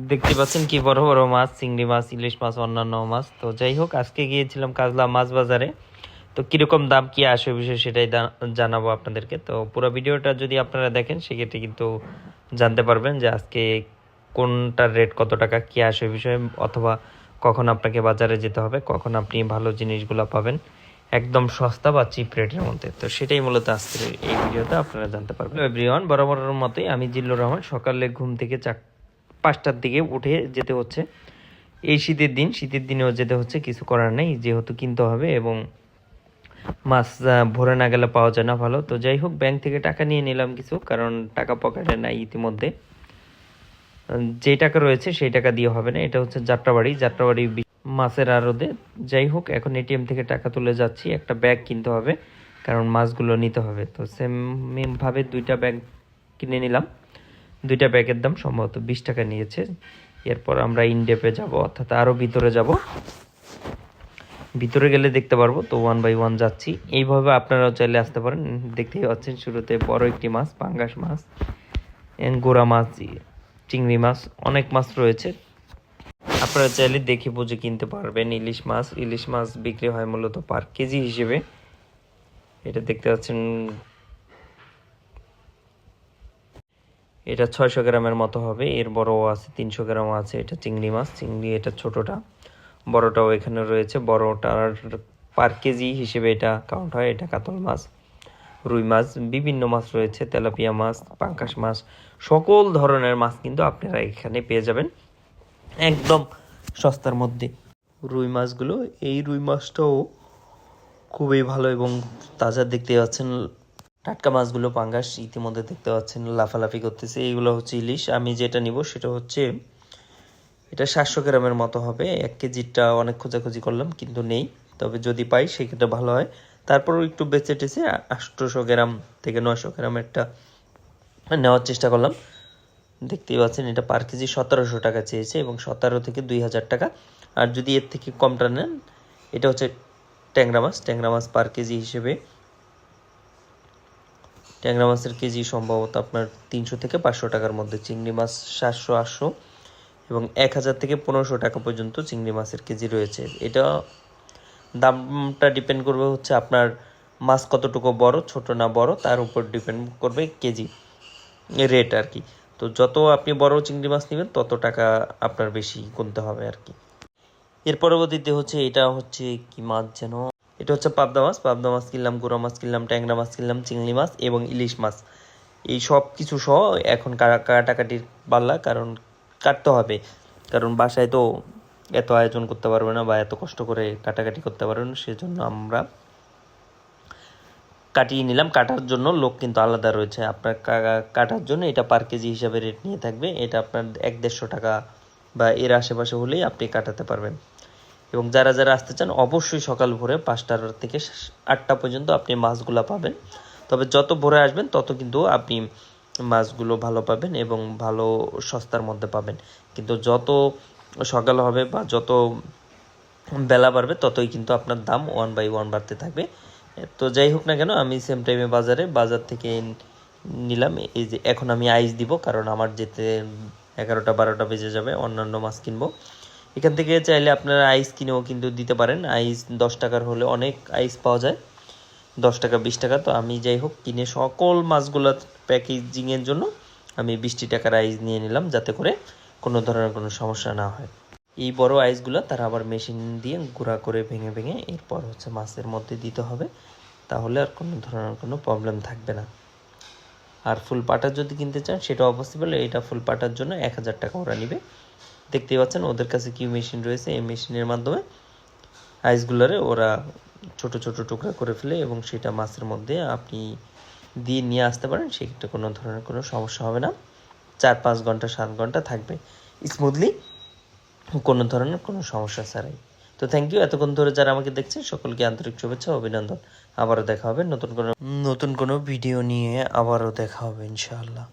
দেখতে পাচ্ছেন কি বড় বড় মাছ, চিংড়ি মাছ, ইলিশ মাছ, অন্যান্য মাছ। তো যাই হোক, আজকে গিয়েছিলাম কাজলা মাছ বাজারে। তো কিরকম দাম কি আসে বিষয় সেটাই জানাবো আপনাদেরকে। তো পুরো ভিডিওটা যদি আপনারা দেখেন সেক্ষেত্রে কিন্তু জানতে পারবেন যে আজকে কোনটার রেট কত টাকা, কি আসে বিষয়ে, অথবা কখন আপনাকে বাজারে যেতে হবে, কখন আপনি ভালো জিনিসগুলো পাবেন একদম সস্তা বা চিপ রেটের মধ্যে। তো সেটাই মূলত আজকের এই ভিডিওতে আপনারা জানতে পারবেন। এভরিওয়ান, বরাবরের মতোই আমি জিল্লুর রহমান। সকালে ঘুম থেকে 5টার দিকে উঠে যেতে হচ্ছে। এই শীতের দিনেও যেতে হচ্ছে, কিছু করার নেই, যেহেতু কিনতে হবে এবং মাছ ভরে না গেলে পাওয়া যায় না ভালো। তো যাই হোক, ব্যাংক থেকে টাকা নিয়ে নিলাম কিছু, কারণ টাকা পকেটে নাই ইতিমধ্যে। যে টাকা রয়েছে সেই টাকা দিয়ে হবে না। এটা হচ্ছে যাত্রাবাড়ি মাছের আড়তে। যাই হোক, এখন এটিএম থেকে টাকা তুলে যাচ্ছি। একটা ব্যাগ কিনতে হবে, কারণ মাছগুলো নিতে হবে। তো সেম ভাবে 2টা ব্যাগ কিনে নিলাম। 2টা ব্যাগের দাম সম্ভবত 20 টাকা নিয়েছে। এরপর আমরা ইনডেপে যাব, অর্থাৎ আরও ভিতরে যাব। ভিতরে গেলে দেখতে পারবো। তো 1 বাই 1 যাচ্ছি। এইভাবে আপনারাও চাইলে আসতে পারেন। দেখতেই পাচ্ছেন শুরুতে বড় একটি মাছ, পাঙ্গাস মাছ, গোড়া মাছ, চিংড়ি মাছ, অনেক মাছ রয়েছে। আপনারা চাইলে দেখে বুঝে কিনতে পারবেন। ইলিশ মাছ বিক্রি হয় মূলত পার কেজি হিসেবে। এটা দেখতে পাচ্ছেন, এটা 600 গ্রামের মতো হবে। এর বড়ও আছে, 300 গ্রামও আছে। এটা চিংড়ি মাছ, এটা ছোটটা। বড়টাও এখানে রয়েছে। বড়টার পার কেজি হিসেবে এটা কাউন্ট হয়। এটা কাতল মাছ, রুই মাছ, বিভিন্ন মাছ রয়েছে, তেলাপিয়া মাছ, পাঙ্গাস মাছ, সকল ধরনের মাছ কিন্তু আপনারা এখানে পেয়ে যাবেন একদম সস্তার মধ্যে। এই রুই মাছটাও খুবই ভালো এবং তাজা। দেখতে পাচ্ছেন টাটকা মাছগুলো, পাঙ্গাস ইতিমধ্যে দেখতে পাচ্ছেন লাফালাফি করতেছে। এইগুলো হচ্ছে ইলিশ। আমি যেটা নিব সেটা হচ্ছে, এটা 700 গ্রামের মতো হবে। 1 কেজিটা অনেক খোঁজাখুঁজি করলাম কিন্তু নেই, তবে যদি পাই সেক্ষেত্রে ভালো হয়। তারপরও একটু বেঁচে টেছে 800 গ্রাম থেকে 900 গ্রাম একটা নেওয়ার চেষ্টা করলাম। দেখতেই পাচ্ছেন এটা পার কেজি 1700 টাকা চেয়েছে এবং 17 থেকে 2000 টাকা। আর যদি এর থেকে কমটা নেন, এটা হচ্ছে ট্যাংরা মাছ পার কেজি হিসেবে। ট্যাংরা মাছের কেজি সম্ভবত আপনার 300 থেকে 500 টাকার মধ্যে। চিংড়ি মাছ 700, 800 এবং 1000 থেকে 1500 টাকা পর্যন্ত চিংড়ি মাছের কেজি রয়েছে। এটা দামটা ডিপেন্ড করবে হচ্ছে আপনার মাছ কতটুকু বড়, ছোট না বড়, তার উপর ডিপেন্ড করবে কেজি রেট আর কি। তো যত আপনি বড় চিংড়ি মাছ নেবেন তত টাকা আপনার বেশি গুনতে হবে আর কি। এর পরবর্তীতে হচ্ছে, এটা হচ্ছে কি মাছ যেন, এটা হচ্ছে পাবদা মাছ কিনলাম, গোড়া মাছ কিনলাম, ট্যাংরা মাছ কিনলাম, চিংড়ি মাছ এবং ইলিশ মাছ। এই সব কিছু সহ এখন কাটাকাটির পাল্লা, কারণ কাটতে হবে, কারণ বাসায় তো এত আয়োজন করতে পারবে না বা এত কষ্ট করে কাটাকাটি করতে পারবে না। সেজন্য আমরা কাটিয়ে নিলাম। কাটার জন্য লোক কিন্তু আলাদা রয়েছে। আপনার কাটার জন্য এটা পার কেজি হিসাবে রেট নিয়ে থাকবে। এটা আপনার 100-150 টাকা বা এর আশেপাশে হলেই আপনি কাটাতে পারবেন। এবং যারা আসতে চান, অবশ্যই সকাল ভোরে 5টার থেকে 8টা পর্যন্ত আপনি মাছগুলো পাবেন। তবে যত ভোরে আসবেন তত কিন্তু আপনি মাছগুলো ভালো পাবেন এবং ভালো সস্তার মধ্যে পাবেন। কিন্তু যত সকাল হবে বা যত বেলা বাড়বে ততই কিন্তু আপনার দাম 1 বাই 1 বাড়তে থাকবে। তো যাই হোক না কেন, আমি সেম টাইমে বাজার থেকে নিলাম। এই যে এখন আমি আইস দিব, কারণ আমার যেতে 11টা-12টা বেজে যাবে। অন্যান্য মাছ কিনবো। এখান থেকে চাইলে আপনারা আইস কিনেও কিন্তু দিতে পারেন। আইস 10 টাকার হলে অনেক আইস পাওয়া যায়, 10 টাকা 20 টাকা। তো আমি যাই হোক কিনে সকল মাছগুলো প্যাকেজিংয়ের জন্য আমি 20 টাকার আইস নিয়ে নিলাম, যাতে করে কোনো ধরনের কোনো সমস্যা না হয়। এই বড় আইসগুলো তারা আবার মেশিন দিয়ে গুঁড়া করে ভেঙে এরপর হচ্ছে মাছের মধ্যে দিতে হবে, তাহলে আর কোনো ধরনের কোনো প্রবলেম থাকবে না। আর ফুল পাটা যদি কিনতে চান সেটাও পসিবল। এটা ফুল পাটার জন্য 1000 টাকা ওরা নেবে। দেখতেই পাচ্ছেন ওদের কাছে কি মেশিন রয়েছে। এই মেশিনের মাধ্যমে আইসগুলোরে ওরা ছোট ছোট টুকরা করে ফেলে এবং সেটা মাছের মধ্যে আপনি দিয়ে নিয়ে আসতে পারেন। সেক্ষেত্রে কোনো ধরনের কোনো সমস্যা হবে না। 4-5 ঘন্টা 7 ঘন্টা থাকবে স্মুথলি, কোনো ধরনের কোনো সমস্যা ছাড়াই। তো থ্যাংক ইউ এতক্ষণ ধরে যারা আমাকে দেখছেন, সকলকে আন্তরিক শুভেচ্ছা, অভিনন্দন। আবারও দেখা হবে নতুন কোনো ভিডিও নিয়ে। আবারও দেখা হবে ইনশাআল্লাহ।